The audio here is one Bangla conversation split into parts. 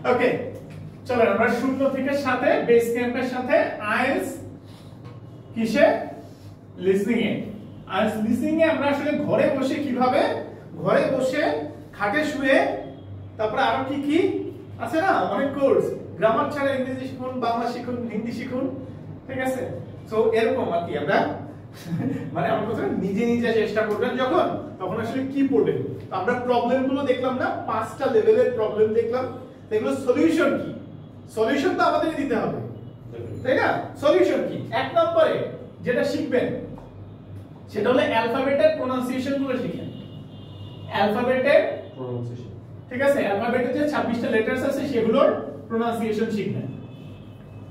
ওকে, চলো আমরা 0 থেকে 7 এ বেস ক্যাম্পের সাথে আইএলটিএস কিসে লিসনিং এ। আইএলটিএস লিসনিং এ আমরা আসলে ঘরে বসে কিভাবে, ঘরে বসে খাটে শুয়ে, তারপরে আরো কি কি আছে না অনেক কোর্স, গ্রামার ছাড়া ইংরেজি শিখুন, বাংলা শিখুন, হিন্দি শিখুন, ঠিক আছে। সো এরকম আর কি আমরা মানে আমরা প্রথমে নিজে নিজে চেষ্টা করবেন যখন, তখন আসলে কি পড়বেন। আমরা প্রবলেম গুলো দেখলাম না, 5টা লেভেলের প্রবলেম দেখলাম, এগুলো সলিউশন কি, সলিউশন তো আমাদেরই দিতে হবে, তাই না। সলিউশন কি, 1 নম্বরে যেটা শিখবেন সেটা হলো অ্যালফাবেটের প্রোনাউন্সিয়েশন গুলো শিখেন। অ্যালফাবেটের প্রোনাউন্সিয়েশন, ঠিক আছে, অ্যালফাবেটের যে 26টা লেটারস আছে সেগুলোর প্রোনাউন্সিয়েশন শিখবেন।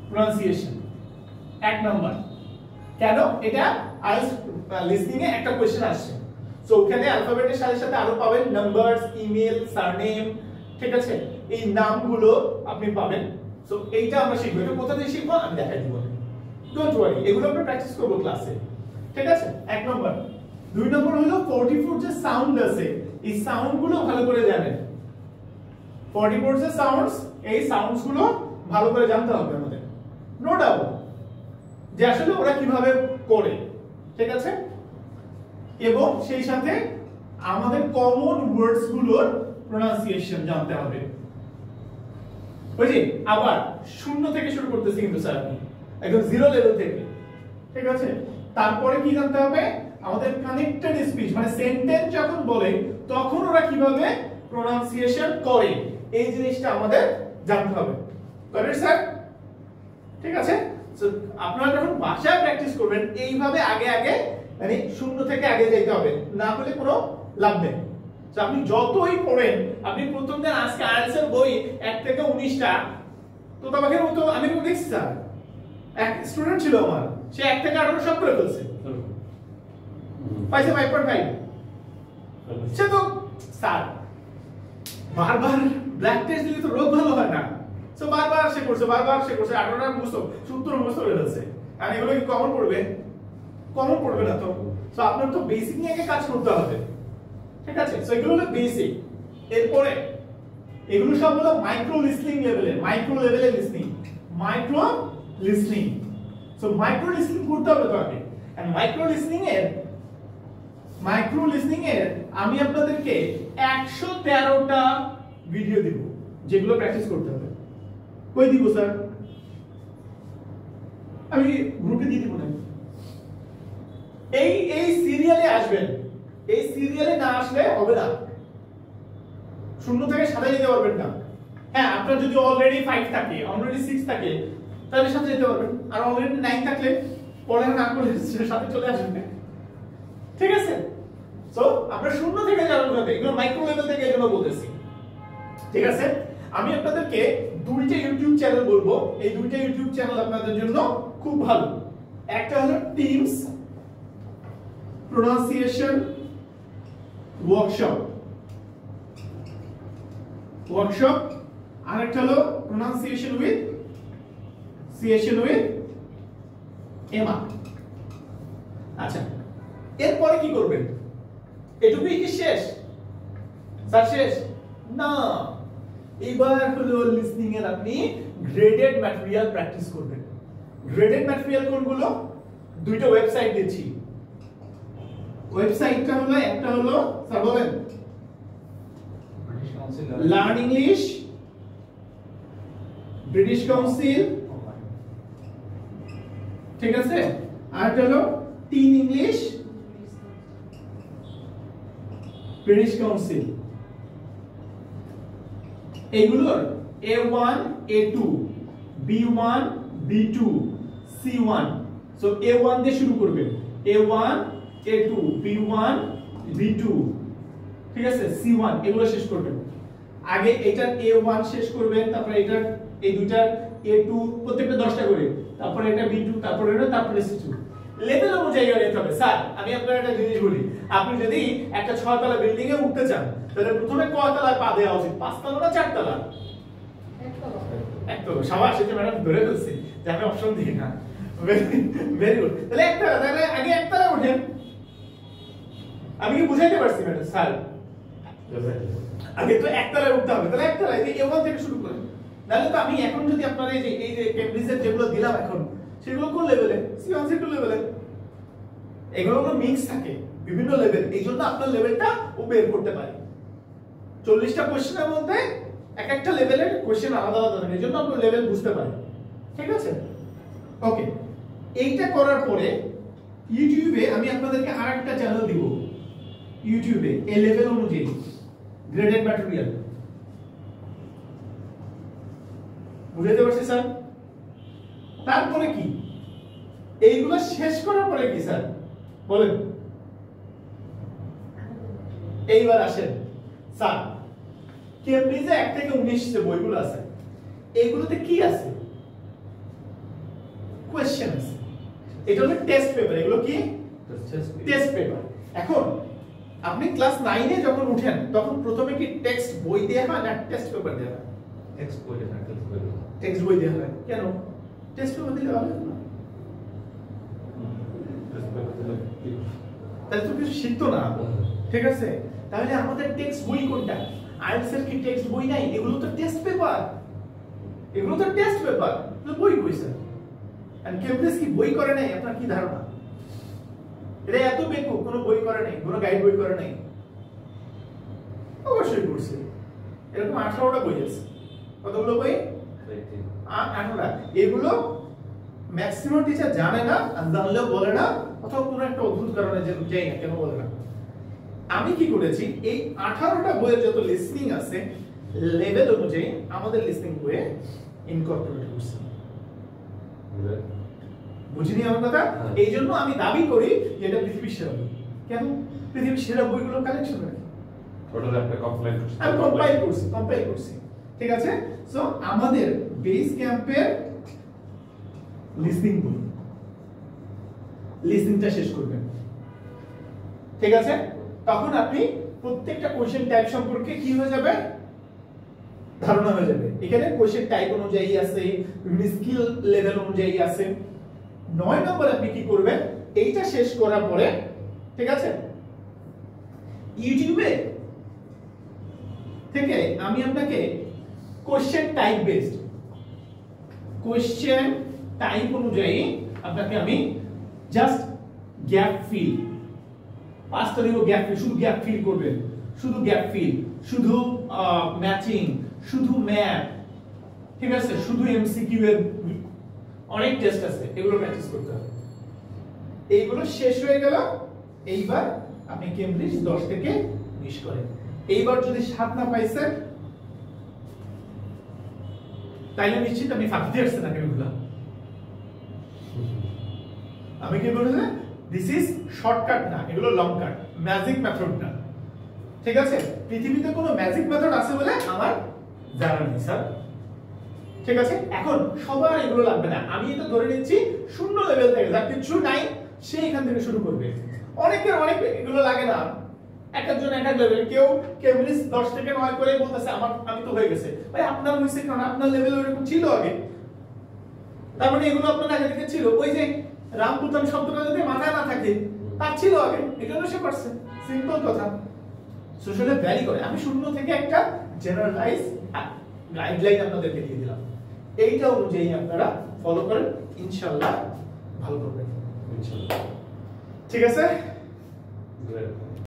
Pronunciation 1 number. কেন? এটা আইএলটিএস লিসনিং এ একটা কোশ্চেন আসছে, সো ওখানে অ্যালফাবেটের সাথে সাথে আরো পাবেন নাম্বারস, ইমেল, সারনেম, ঠিক আছে, এই নামগুলো আপনি পাবেন। সো এইটা আমরা শিখবো। এটা কোথা থেকে শিখবো আমি দেখাই দিব, ডোন্ট ওয়ারি, এগুলো আমরা প্র্যাকটিস করব ক্লাসে, ঠিক আছে। 1 নম্বর। 2 নম্বর হলো 44 যে সাউন্ড আছে, এই সাউন্ড গুলো ভালো করে জানেন। 44 যে সাউন্ডস, এই সাউন্ডস গুলো ভালো করে জানতে হবে আমাদের, নো ডাউট, যে আসলে ওরা কিভাবে করে, ঠিক আছে। এবং সেই সাথে আমাদের কমন ওয়ার্ডস গুলোর প্রোনাউন্সিয়েশন জানতে হবে। বুঝলি? আবার 0 থেকে শুরু করতেছি কিন্তু স্যার, আপনি একদম 0 লেভেল থেকে, ঠিক আছে। তারপরে কি জানতে হবে, আমাদের কানেক্টেড স্পিচ মানে সেন্টেন্স যখন বলে তখন ওরা কিভাবে প্রোনাউন্সিয়েশন করে, এই জিনিসটা আমাদের জানতে হবে। Correct sir? ঠিক আছে। সো আপনারা যখন ভাষায় প্র্যাকটিস করবেন এইভাবে আগে আগে মানে 0 থেকে আগে যেতে হবে, না হলে কোনো লাভ নেই। সো আপনি যতই পড়েন, আপনি প্রথম দিন আজকে আইএলটিএস এর বই 1 থেকে 19টা তো তোমাদের মতো আমি দেখছি স্যার, এক স্টুডেন্ট ছিল আমার, সে 1 থেকে 18 সব করে ফেলছে, পাইছে 5.5। সে তো স্যার বারবার ব্ল্যাক টেস্ট দিলে তো রোগ ভালো হয় না, সো বারবার সে করছে 18টা মুখস্থ, সূত্র মুখস্থ করে ফেলছে। আর এগুলো কি কমন পড়বে? কমন পড়বে না তো। সো আপনার তো বেসিক নিয়ে আগে কাজ করতে হবে, ঠিক আছে। সো এগুলো হলো বেসিক। এরপরে এগুলো সব হলো মাইক্রো লিসনিং লেভেলে, মাইক্রো লেভেলে listening, micro listening. So micro listening করতে হবে তো আগে। এন্ড মাইক্রো লিসনিং এর আমি আপনাদেরকে 113টা ভিডিও দিব যেগুলো প্র্যাকটিস করতে হবে। কই দিব স্যার? আমি গ্রুপে দিয়ে দিব না, এই সিরিয়ালে আসবেন, এই সিরিয়ালে না আসলে হবে না, 0 থেকে 7 যেতে পারবেন না। হ্যাঁ, আপনার যদি অলরেডি 5 থাকে, অলরেডি 6 থাকে, তাহলে 7 যেতে পারবেন। আর অলরেডি 9 থাকলে পড়া না করলে 7 চলে আসবেন, ঠিক আছে। সো আমরা 0 থেকে যাবেন না, এগুলো মাইক্রো লেভেল থেকে এগুলো বলতেছি, ঠিক আছে। আমি আপনাদেরকে 2টা ইউটিউব চ্যানেল বলবো, এই 2টা ইউটিউব চ্যানেল আপনাদের জন্য খুব ভালো। একটা হলো টিমস প্রোনাউন্সিয়েশন ওয়ার্কশপ, আর একটা হলো প্রোনাউন্সিয়েশন উইথ এমা। আচ্ছা, এরপরে কি করবেন? এটুকুই কি শেষ স্যার? শেষ না, এবার হলো লিসনিং এর আপনি গ্রেডেড ম্যাটেরিয়াল প্র্যাকটিস করবেন। গ্রেডেড ম্যাটেরিয়াল কোনগুলো? 2টা ওয়েবসাইট দিচ্ছি। ওয়েবসাইটটা হলো, একটা হলো স্যার বলেন, লার্ন ইংলিশ, ব্রিটিশ কাউন্সিল, ঠিক আছে। আর একটা হলো টিন ইংলিশ, ব্রিটিশ কাউন্সিল। এগুলোর A1, A2, B1, B2, C1। So A1 দিয়ে শুরু করবেন, A1, A2, B1, B2, ঠিক আছে, C1 এগুলো শেষ করবেন। আগে এটার A1 শেষ করবেন, তারপর এটার এই দুইটার A2 প্রত্যেকটা 10টা করে, তারপর এটা B2, তারপর এটা, তারপরে C2 লেভেল অনুযায়ী নিতে হবে। স্যার আমি আপনাদের একটা জিনিস বলি, আপনি যদি একটা 6 তলা বিল্ডিং এ উঠতে চান তাহলে প্রথমে কয় তলায় পা দেওয়া উচিত? 5 তলা না 4 তলা? 1 তলা। সাবাস, এটা ম্যাডাম ধরে ফেলছে যে আমি অপশন দিই না, ভেরি গুড। তাহলে 1 তলা, তাহলে আগে 1 তলা উঠেন। আমি কি বুঝাইতে পারছি ম্যাডাম? স্যার আগে তো 1 তলায় উঠতে হবে, তাহলে 1 তলায় A1 থেকে শুরু করেন। নাহলে তো আমি এখন যদি আপনাদের এই যে কেমব্রিজের যেগুলো দিলাম এখন সেগুলো কোন লেভেলে, C1 C2 লেভেলে, এগুলো মিক্স থাকে বিভিন্ন লেভেল, এই জন্য আপনার লেভেলটা ও বের করতে পারে। 40টা কোশ্চেনের মধ্যে এক একটা লেভেলের কোশ্চেন আলাদা আলাদা থাকে, এই জন্য আপনি লেভেল বুঝতে পারেন। ঠিক আছে, ওকে। এইটা করার পরে ইউটিউবে আমি আপনাদেরকে আরেকটা চ্যানেল দিব, ইউটিউবে এই লেভেল অনুযায়ী গ্রেডেড ম্যাটেরিয়াল। বুঝতে পারছি স্যার? তারপরে কি এইগুলো শেষ করার পরে কি স্যার বলেন? এইবার আসেন স্যার, কেমব্রিজে 1 থেকে 19 যে বইগুলো আছে এইগুলোতে কি আছে? কোশ্চেন আছে। এটা হলো টেস্ট পেপার, এগুলো কি টেস্ট পেপার। এখন আপনি ক্লাস 9 এ যখন উঠেন তখন প্রথমে কি টেক্সট বই দেয়া হয় না টেস্ট পেপার দেয়া হয়? টেক্সট বই দেয়া হয়। টেক্সট বই দেয়া হয় কেন? টেস্ট পেপার দিলে ভালো না? তাহলে তো কিছু শিখতো না। ঠিক আছে, তাহলে আমাদের টেক্সট বই কোনটা? আইএলটিএস এর কি টেক্সট বই নাই? এগুলো তো টেস্ট পেপার, এগুলো তো টেস্ট পেপার, তো বই কইছে। আর কেমব্রিজ কি বই করে নাই? আপনার কি ধারণা? এটা এত বেকু, কোনো বই করে নাই, কোনো গাইড বই করে নাই? অবশ্যই করছে। এরকম 18টা বই আছে। কতগুলো বই? 18টা। এগুলো ম্যাক্সিমাম টিচার জানে না, আর জানলেও বলে না, অথবা কোনো একটা অদ্ভুত কারণে যে যাই না কেন বলে না। আমি কি করেছি, এই 18টা বইয়ের যত লিসনিং আছে লেভেল অনুযায়ী আমাদের লিসনিং বইয়ে ইনকর্পোরেট করছি। বুঝিনি আমার কথা? এই জন্য আমি দাবি করি যে এটা পৃথিবীর সেরা বই। কেন? পৃথিবীর সেরা বইগুলো কালেকশন রাখি, টোটাল একটা কম্পাইল করছি। ঠিক আছে, সো আমাদের বেস ক্যাম্পের লিসনিং বই, লিসনিংটা শেষ করবেন। ঠিক আছে, তখন আপনি প্রত্যেকটা কোশ্চেন টাইপ সম্পর্কে কি হয়ে যাবে, ধারণা হয়ে যাবে। এখানে কোশ্চেন টাইপ অনুযায়ী আছে, বিভিন্ন স্কিল লেভেল অনুযায়ী আছে। 9 নম্বর আপনি কি করবেন, এইটা শেষ করার পরে ঠিক আছে ইউটিউবে থেকে আমি আপনাকে question type based, question type অনুযায়ী আপনাকে আমি জাস্ট গ্যাপ ফিল, 5টা দিব গ্যাপ ফিল, শুধু গ্যাপ ফিল করবেন, শুধু গ্যাপ ফিল, শুধু ম্যাচিং, শুধু ম্যাপ, ঠিক আছে, শুধু এমসিকিউ এর অনেক টেস্ট আছে, এগুলো প্র্যাকটিস করতে হবে। এইগুলো শেষ হয়ে গেল। এইবার আপনি কেমব্রিজ 10 থেকে 20 করেন। এইবার যদি 7 না পাইছেন তাইলে নিশ্চিত আমি ফাঁকি দিয়ে আসছি না এগুলো। আমি কি বলেছি, দিস ইজ শর্টকাট না, এগুলো লং কাট, ম্যাজিক মেথড না। ঠিক আছে, পৃথিবীতে কোনো ম্যাজিক মেথড আছে বলে আমার জানা নেই স্যার। ঠিক আছে, এখন সবার এগুলো লাগবে না, আমি এটা ধরে নিচ্ছি 0 লেভেল থেকে, যার কিছু নাই সে এখান থেকে শুরু করবে। অনেকের অনেক এগুলো লাগে না, এক একজন এক এক লেভেল। কেউ কেমব্রিজ 10 থেকে 9 করে বলতেছে আমি তো হয়ে গেছে। ভাই আপনার হইছে কারণ আপনার লেভেল ওরকম ছিল আগে, তার মানে এগুলো আপনার আগে থেকে ছিল। ওই যে রামপুতান শব্দটা যদি মাথায় না থাকে, তার ছিল আগে, এজন্য সে পারছে। সিম্পল কথা। সোশ্যালে ভ্যারি করে। আমি 0 থেকে একটা জেনারেলাইজ গাইডলাইন আপনাদেরকে দিয়ে দিলাম, এইটা অনুযায়ী আপনারা ফলো করেন, ইনশাআল্লাহ ভালো করবেন। ইনশাআল্লাহ। ঠিক আছে।